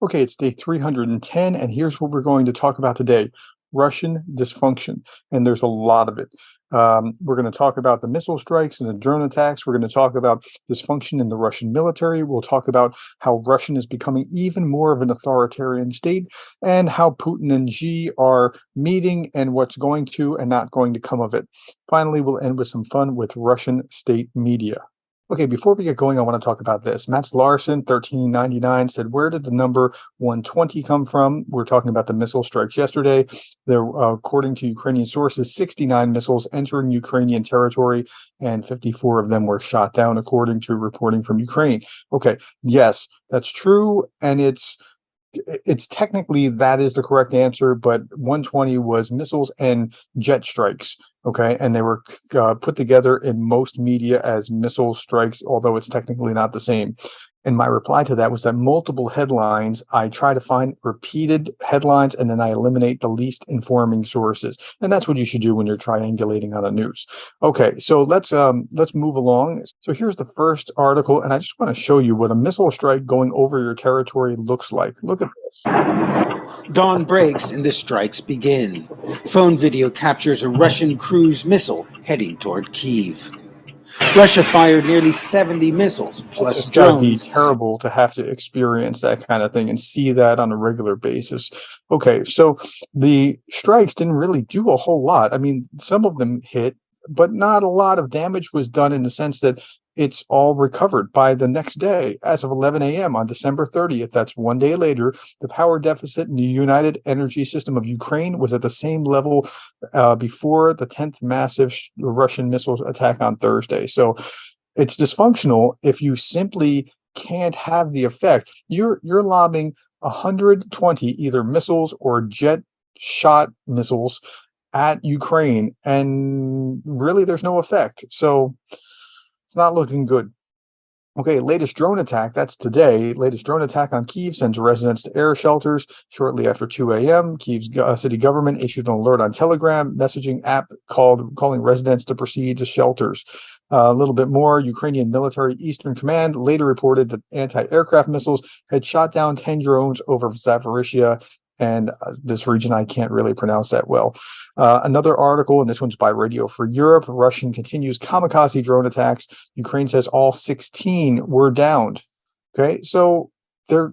Okay, it's day 310, and here's what we're going to talk about today: Russian dysfunction. And there's a lot of it. We're going to talk about the missile strikes and the drone attacks. We're going to talk about dysfunction in the Russian military. We'll talk about how Russia is becoming even more of an authoritarian state, and how Putin and Xi are meeting and what's going to and not going to come of it. Finally, we'll end with some fun with Russian state media. Okay, before we get going, I want to talk about this. Mats Larson, 1399, said, where did the number 120 come from? We're talking about the missile strikes yesterday. There, according to Ukrainian sources, 69 missiles entering Ukrainian territory, and 54 of them were shot down, according to reporting from Ukraine. Okay, yes, that's true, and it's technically that is the correct answer, but 120 was missiles and jet strikes. Okay, and they were put together in most media as missile strikes, although it's technically not the same. And my reply to that was that multiple headlines, I try to find repeated headlines, and then I eliminate the least informing sources. And that's what you should do when you're triangulating on the news. Okay, so let's move along. So here's the first article, and I just want to show you what a missile strike going over your territory looks like. Look at this. Dawn breaks and the strikes begin. Phone video captures a Russian cruise missile heading toward Kyiv. Russia fired nearly 70 missiles plus It's got to be drones. terrible to have to experience that kind of thing and see that on a regular basis. Okay, so the strikes didn't really do a whole lot. I mean, some of them hit, but not a lot of damage was done, in the sense that it's all recovered by the next day. As of 11 a.m. on December 30th, that's one day later, the power deficit in the United Energy System of Ukraine was at the same level before the 10th massive Russian missile attack on Thursday. So it's dysfunctional if you simply can't have the effect. You're lobbing 120 either missiles or jet shot missiles at Ukraine, and really there's no effect. So it's not looking good. Okay, latest drone attack, that's today. Latest drone attack on Kyiv sends residents to air shelters. Shortly after 2 a.m., Kyiv's city government issued an alert on Telegram messaging app calling residents to proceed to shelters. A little bit more, Ukrainian military Eastern Command later reported that anti-aircraft missiles had shot down 10 drones over Zaporizhia, and this region I can't really pronounce that well. Another article, and this one's by Radio Free Europe. Russian continues kamikaze drone attacks. Ukraine says all 16 were downed. Okay, so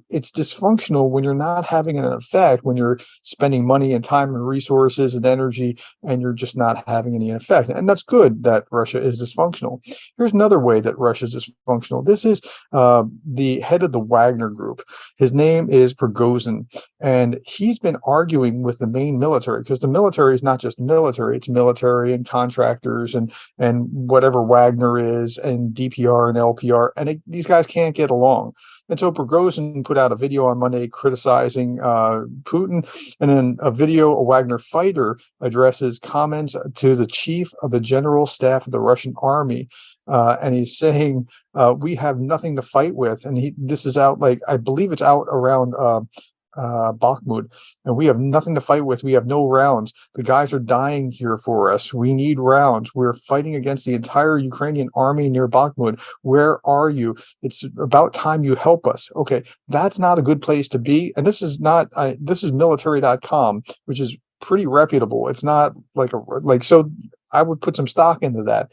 it's dysfunctional when you're not having an effect, when you're spending money and time and resources and energy, and you're just not having any effect. And that's good that Russia is dysfunctional. Here's another way that Russia is dysfunctional. This is the head of the Wagner Group. His name is Prigozhin, and he's been arguing with the main military, because the military is not just military, it's military and contractors and whatever Wagner is, and DPR and LPR, and these guys can't get along. And so Prigozhin put out a video on Monday criticizing Putin, and then a video, a Wagner fighter addresses comments to the chief of the general staff of the Russian army, and he's saying, we have nothing to fight with. And this is out, like, I believe it's out around Bakhmut, and we have nothing to fight with. We have no rounds. The guys are dying here for us. We need rounds. We're fighting against the entire Ukrainian army near Bakhmut. Where are you? It's about time you help us. Okay, that's not a good place to be. And this is not, this is military.com, which is pretty reputable. It's not so I would put some stock into that.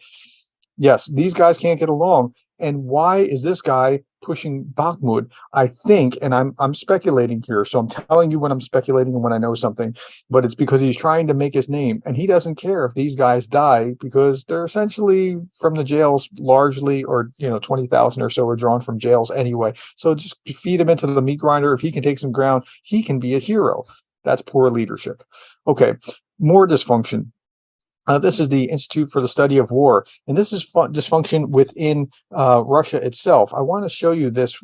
Yes, these guys can't get along. And why is this guy pushing Bakhmut? I think, and I'm speculating here, so I'm telling you when I'm speculating and when I know something, but it's because he's trying to make his name, and he doesn't care if these guys die, because they're essentially from the jails largely, or 20,000 or so are drawn from jails anyway. So just feed him into the meat grinder. If he can take some ground, he can be a hero. That's poor leadership. Okay, more dysfunction. This is the Institute for the Study of War, and this is dysfunction within Russia itself. I want to show you this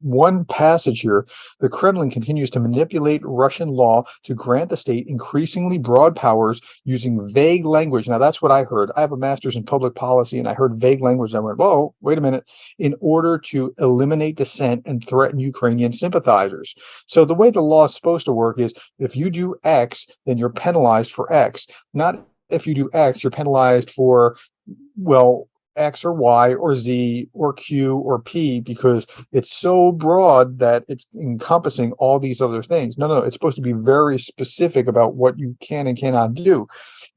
one passage here. The Kremlin continues to manipulate Russian law to grant the state increasingly broad powers using vague language. Now, that's what I heard. I have a master's in public policy, and I heard vague language. And I went, whoa, wait a minute, in order to eliminate dissent and threaten Ukrainian sympathizers. So the way the law is supposed to work is, if you do X, then you're penalized for X. Not if you do X, you're penalized for, well, X or Y or Z or Q or P because it's so broad that it's encompassing all these other things. No, it's supposed to be very specific about what you can and cannot do.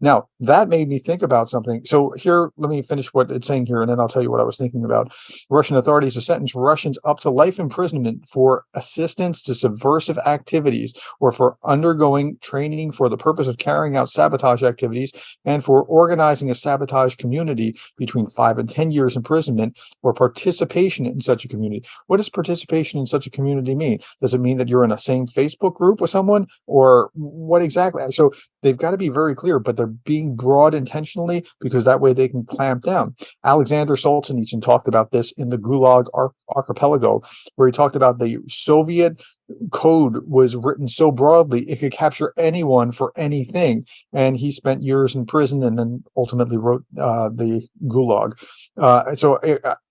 Now, that made me think about something. So here, let me finish what it's saying here, and then I'll tell you what I was thinking about. Russian authorities have sentenced Russians up to life imprisonment for assistance to subversive activities or for undergoing training for the purpose of carrying out sabotage activities and for organizing a sabotage community between 5 and 10 years imprisonment or participation in such a community. What does participation in such a community mean? Does it mean that you're in the same Facebook group with someone, or what exactly? So they've got to be very clear, but they're being broad intentionally because that way they can clamp down. Alexander Solzhenitsyn talked about this in the Gulag Archipelago, where he talked about the Soviet code was written so broadly it could capture anyone for anything, and he spent years in prison and then ultimately wrote the Gulag.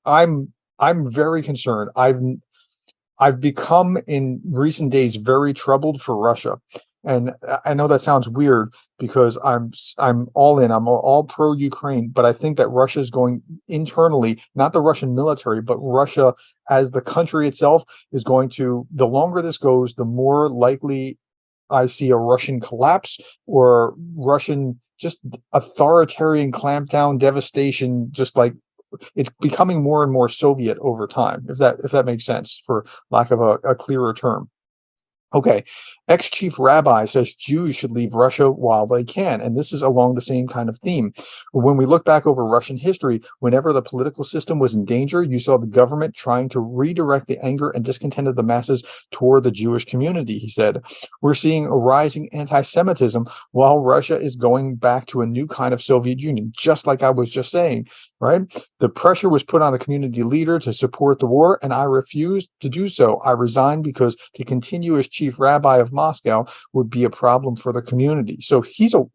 I'm very concerned. I've become in recent days very troubled for Russia. And I know that sounds weird because I'm all in. I'm all pro Ukraine, but I think that Russia is going internally, not the Russian military, but Russia as the country itself is going to. The longer this goes, the more likely I see a Russian collapse or Russian just authoritarian clampdown, devastation. Just like it's becoming more and more Soviet over time. If that makes sense, for lack of a clearer term. Okay, ex-chief rabbi says Jews should leave Russia while they can, and this is along the same kind of theme. When we look back over Russian history, whenever the political system was in danger, you saw the government trying to redirect the anger and discontent of the masses toward the Jewish community, he said. We're seeing a rising anti-Semitism while Russia is going back to a new kind of Soviet Union, just like I was just saying, right? The pressure was put on the community leader to support the war, and I refused to do so. I resigned because to continue as chief rabbi of Moscow would be a problem for the community. So he's a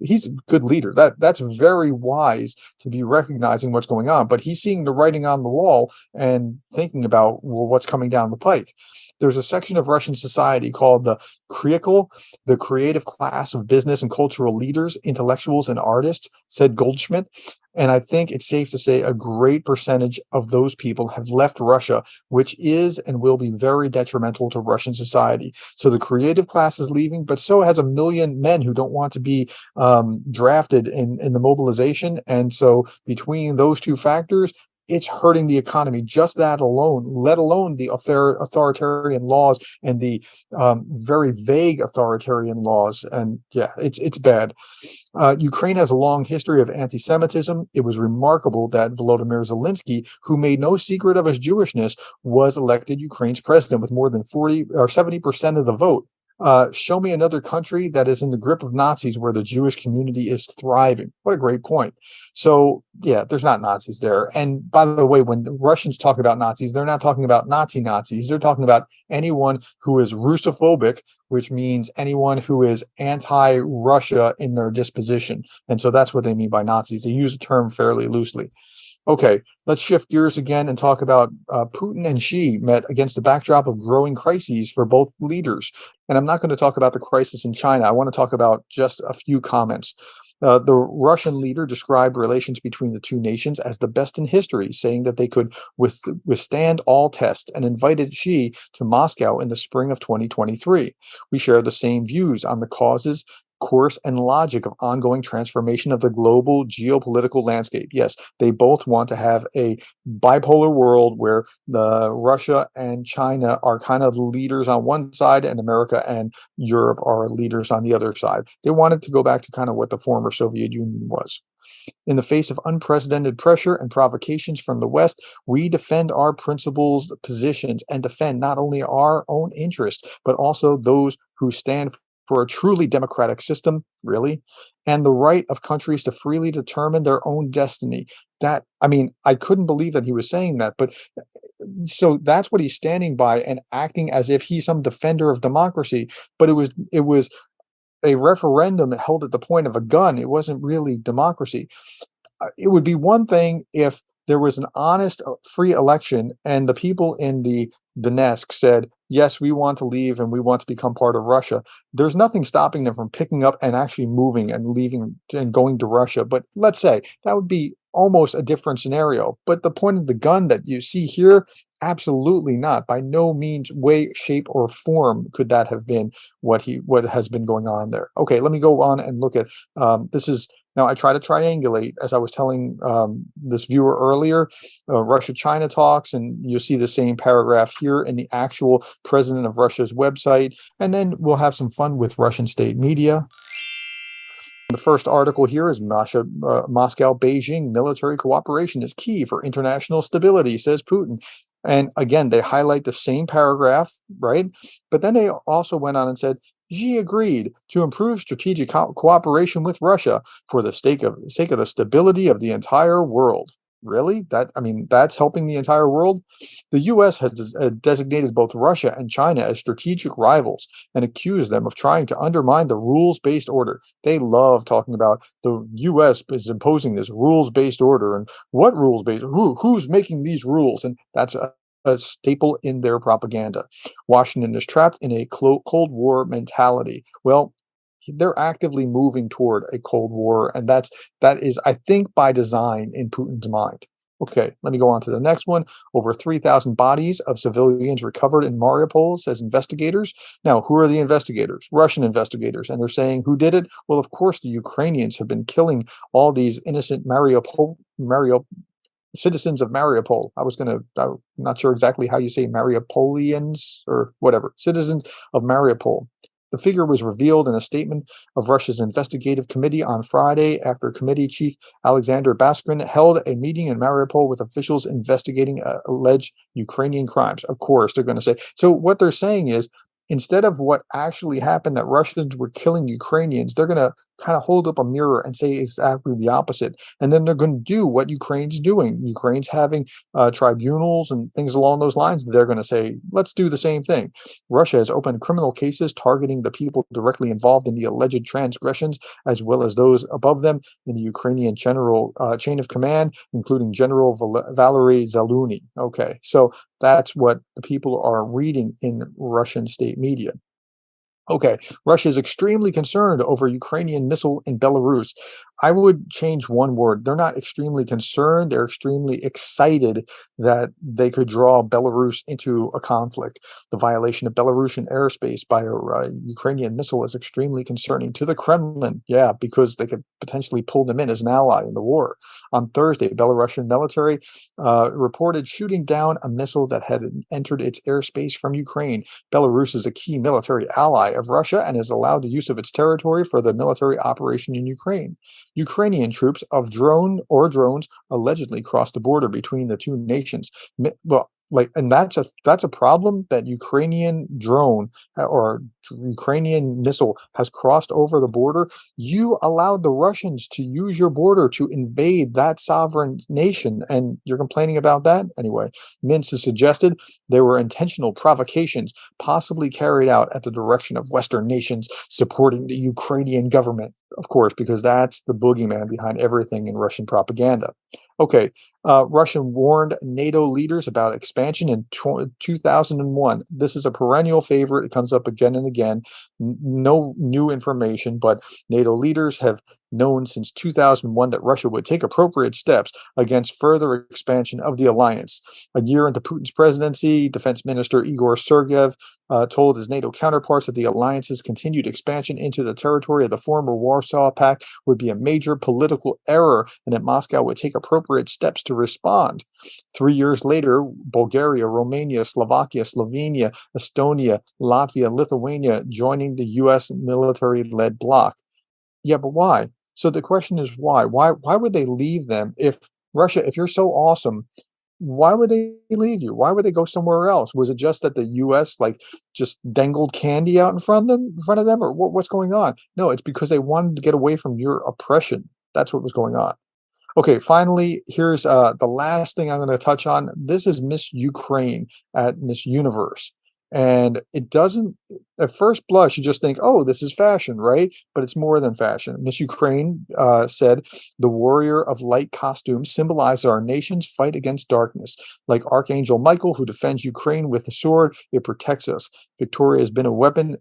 good leader. That's very wise to be recognizing what's going on, but he's seeing the writing on the wall and thinking about, well, what's coming down the pike. There's a section of Russian society called the Krikel, the creative class of business and cultural leaders, intellectuals, and artists, said Goldschmidt. And I think it's safe to say a great percentage of those people have left Russia, which is and will be very detrimental to Russian society. So the creative class is leaving, but so has 1 million men who don't want to be drafted in the mobilization. And so between those two factors, it's hurting the economy, just that alone, let alone the authoritarian laws and the very vague authoritarian laws. And yeah, it's bad. Ukraine has a long history of anti-Semitism. It was remarkable that Volodymyr Zelensky, who made no secret of his Jewishness, was elected Ukraine's president with more than 40 or 70% of the vote. Show me another country that is in the grip of Nazis where the Jewish community is thriving. What a great point. So, yeah, there's not Nazis there. And by the way, when the Russians talk about Nazis, they're not talking about Nazis. They're talking about anyone who is Russophobic, which means anyone who is anti-Russia in their disposition. And so that's what they mean by Nazis. They use the term fairly loosely. Okay, let's shift gears again and talk about Putin and Xi met against the backdrop of growing crises for both leaders. And I'm not going to talk about the crisis in China. I want to talk about just a few comments. The Russian leader described relations between the two nations as the best in history, saying that they could withstand all tests, and invited Xi to Moscow in the spring of 2023. We share the same views on the causes, course, and logic of ongoing transformation of the global geopolitical landscape. Yes, they both want to have a bipolar world where the Russia and China are kind of leaders on one side and America and Europe are leaders on the other side. They wanted to go back to kind of what the former Soviet Union was. In the face of unprecedented pressure and provocations from the West, we defend our principles, positions, and defend not only our own interests, but also those who stand for a truly democratic system, really, and the right of countries to freely determine their own destiny. That, I mean, I couldn't believe that he was saying that, but so that's what he's standing by and acting as if he's some defender of democracy. But it was a referendum held at the point of a gun. It wasn't really democracy. It would be one thing if there was an honest, free election and the people in the Donetsk said, yes, we want to leave and we want to become part of Russia. There's nothing stopping them from picking up and actually moving and leaving and going to Russia. But let's say that would be almost a different scenario. But the point of the gun that you see here, absolutely not. By no means, way, shape, or form could that have been what has been going on there. Okay, let me go on and look at this is. Now, I try to triangulate, as I was telling this viewer earlier, Russia-China talks, and you'll see the same paragraph here in the actual president of Russia's website, and then we'll have some fun with Russian state media. The first article here is Moscow-Beijing military cooperation is key for international stability, says Putin. And again, they highlight the same paragraph, right? But then they also went on and said, Xi agreed to improve strategic cooperation with Russia for the sake of the stability of the entire world. Really? That's helping the entire world? The U.S. has designated both Russia and China as strategic rivals and accused them of trying to undermine the rules-based order. They love talking about the U.S. is imposing this rules-based order and what rules-based, who's making these rules? And that's a staple in their propaganda. Washington is trapped in a Cold War mentality. Well, they're actively moving toward a Cold War, and that is, I think, by design in Putin's mind. Okay, let me go on to the next one. Over 3,000 bodies of civilians recovered in Mariupol, says investigators. Now, who are the investigators? Russian investigators. And they're saying, who did it? Well, of course, the Ukrainians have been killing all these innocent citizens of Mariupol. I'm not sure exactly how you say Mariupolians or whatever. Citizens of Mariupol. The figure was revealed in a statement of Russia's investigative committee on Friday after committee chief Alexander Baskrin held a meeting in Mariupol with officials investigating alleged Ukrainian crimes. Of course, they're going to say. So what they're saying is, instead of what actually happened, that Russians were killing Ukrainians, they're going to kind of hold up a mirror and say exactly the opposite. And then they're going to do what Ukraine's doing. Ukraine's having tribunals and things along those lines. They're going to say, let's do the same thing. Russia has opened criminal cases targeting the people directly involved in the alleged transgressions, as well as those above them in the Ukrainian general chain of command, including General Valery Zaluzny. Okay, so that's what the people are reading in Russian state media. Okay, Russia is extremely concerned over Ukrainian missile in Belarus. I would change one word. They're not extremely concerned. They're extremely excited that they could draw Belarus into a conflict. The violation of Belarusian airspace by a Ukrainian missile is extremely concerning to the Kremlin. Yeah, because they could potentially pull them in as an ally in the war. On Thursday, Belarusian military reported shooting down a missile that had entered its airspace from Ukraine. Belarus is a key military ally of Russia and has allowed the use of its territory for the military operation in Ukraine. Ukrainian troops drones allegedly crossed the border between the two nations. And that's a problem, that Ukrainian drone or Ukrainian missile has crossed over the border. You allowed the Russians to use your border to invade that sovereign nation, and you're complaining about that? Anyway, Minsk has suggested there were intentional provocations, possibly carried out at the direction of Western nations supporting the Ukrainian government. Of course, because that's the boogeyman behind everything in Russian propaganda. Okay, Russia warned NATO leaders about expansion in 2001. This is a perennial favorite. It comes up again and again. No new information, but NATO leaders have known since 2001 that Russia would take appropriate steps against further expansion of the alliance. A year into Putin's presidency, Defense Minister Igor Sergeyev told his NATO counterparts that the alliance's continued expansion into the territory of the former Warsaw Pact would be a major political error and that Moscow would take appropriate steps to respond. 3 years later, Bulgaria, Romania, Slovakia, Slovenia, Estonia, Latvia, Lithuania joining the U.S. military-led bloc. Yeah, but why? So the question is why? Why would they leave them if Russia, if you're so awesome, why would they leave you? Why would they go somewhere else? Was it just that the U.S. just dangled candy out in front of them, or what's going on? No, it's because they wanted to get away from your oppression. That's what was going on. Okay, finally, here's the last thing I'm going to touch on. This is Miss Ukraine at Miss Universe. And it doesn't at first blush, you just think, oh, this is fashion, right? But it's more than fashion. Miss Ukraine said, the warrior of light costume symbolizes our nation's fight against darkness. Like Archangel Michael, who defends Ukraine with a sword, it protects us. Victoria has been a weapon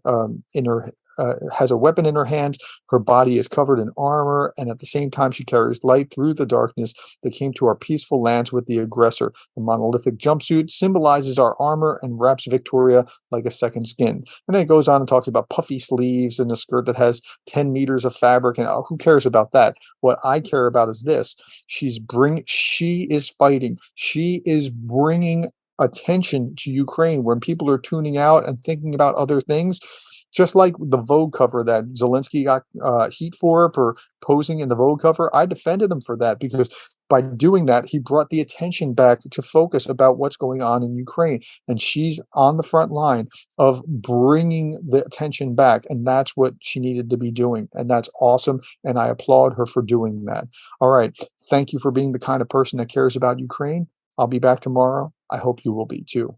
has a weapon in her hands. Her body is covered in armor, and at the same time, she carries light through the darkness that came to our peaceful lands with the aggressor. The monolithic jumpsuit symbolizes our armor and wraps Victoria like a second skin. And then it goes on and talks about puffy sleeves and a skirt that has 10 meters of fabric. And who cares about that? What I care about is this. She is fighting. She is bringing attention to Ukraine when people are tuning out and thinking about other things. Just like the Vogue cover that Zelensky got heat for posing in the Vogue cover, I defended him for that because by doing that, he brought the attention back to focus about what's going on in Ukraine. And she's on the front line of bringing the attention back. And that's what she needed to be doing. And that's awesome. And I applaud her for doing that. All right. Thank you for being the kind of person that cares about Ukraine. I'll be back tomorrow. I hope you will be too.